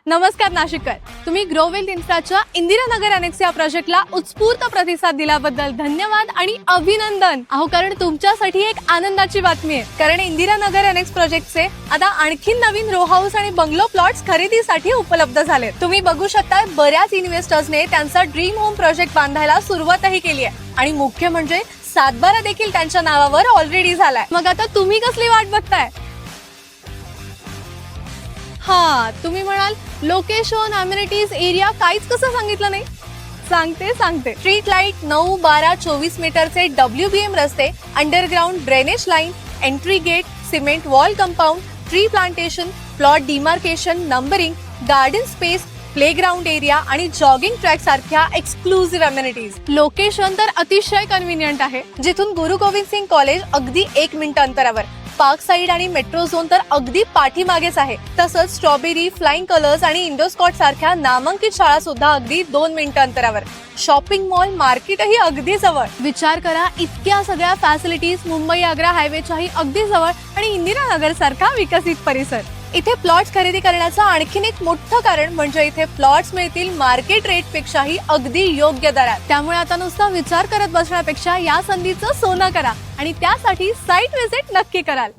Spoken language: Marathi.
नमस्कार नाशिककर, तुम्ही ग्रोवेल्थ इन्फ्राच्या इंदिरानगर अनेक्स या प्रोजेक्टला उत्स्फूर्त प्रतिसाद दिल्याबद्दल धन्यवाद आणि अभिनंदन. कारण तुमच्यासाठी एक आनंदाची बातमी आहे, कारण इंदिरानगर अनेक्स प्रोजेक्टचे आता आणखी नवीन रो हाऊस आणि बंगलो प्लॉट्स खरेदीसाठी उपलब्ध झाले. तुम्ही बघू शकता बऱ्याच इन्व्हेस्टर्सने त्यांचा ड्रीम होम प्रोजेक्ट बांधायला सुरुवातही केली आहे आणि मुख्य म्हणजे सातबारा देखील त्यांच्या नावावर ऑलरेडी झालाय. मग आता तुम्ही कसली वाट बघताय? तुम्ही म्हणाल लोकेशन, अम्युनिटीज, एरिया काहीच कसं सांगितलं नाही? सांगते. स्ट्रीट लाईट, 9, 12, 24 मीटरचे WBM रस्ते, underground drainage line, entry gate, cement wall compound, tree plantation, plot demarcation, numbering, garden space, playground area आणि जॉगिंग ट्रॅक सारख्या एक्सक्लुझिव्ह अम्युनिटीज. लोकेशन तर अतिशय कन्व्हिनियंट आहे, जिथून गुरु गोविंद सिंग कॉलेज अगदी 1 मिनिट अंतरावर, पार्क साइड आणि मेट्रो झोन तर अगदी पाठीमागेच आहे. तसंच स्ट्रॉबेरी, फ्लाइंग कलर्स आणि इंडोस्कॉट सारख्या नामांकित शाळा सुद्धा अगदी 2 मिनिट अंतरावर. शॉपिंग मॉल, मार्केटही अगदी जवळ. विचार करा, इतक्या सगळ्या फॅसिलिटीज मुंबई आग्रा हायवेच्याही अगदी जवळ आणि इंदिरानगर सारखा विकसित परिसर. इथे प्लॉट्स खरेदी करण्याचं आणखीन एक मोठं कारण म्हणजे इथे प्लॉट्स मिळतील मार्केट रेट पेक्षाही अगदी योग्य दरात. त्यामुळे आता नुसता विचार करत बसण्यापेक्षा या संधीचं सोनं करा आणि त्यासाठी साइट व्हिजिट नक्की कराल.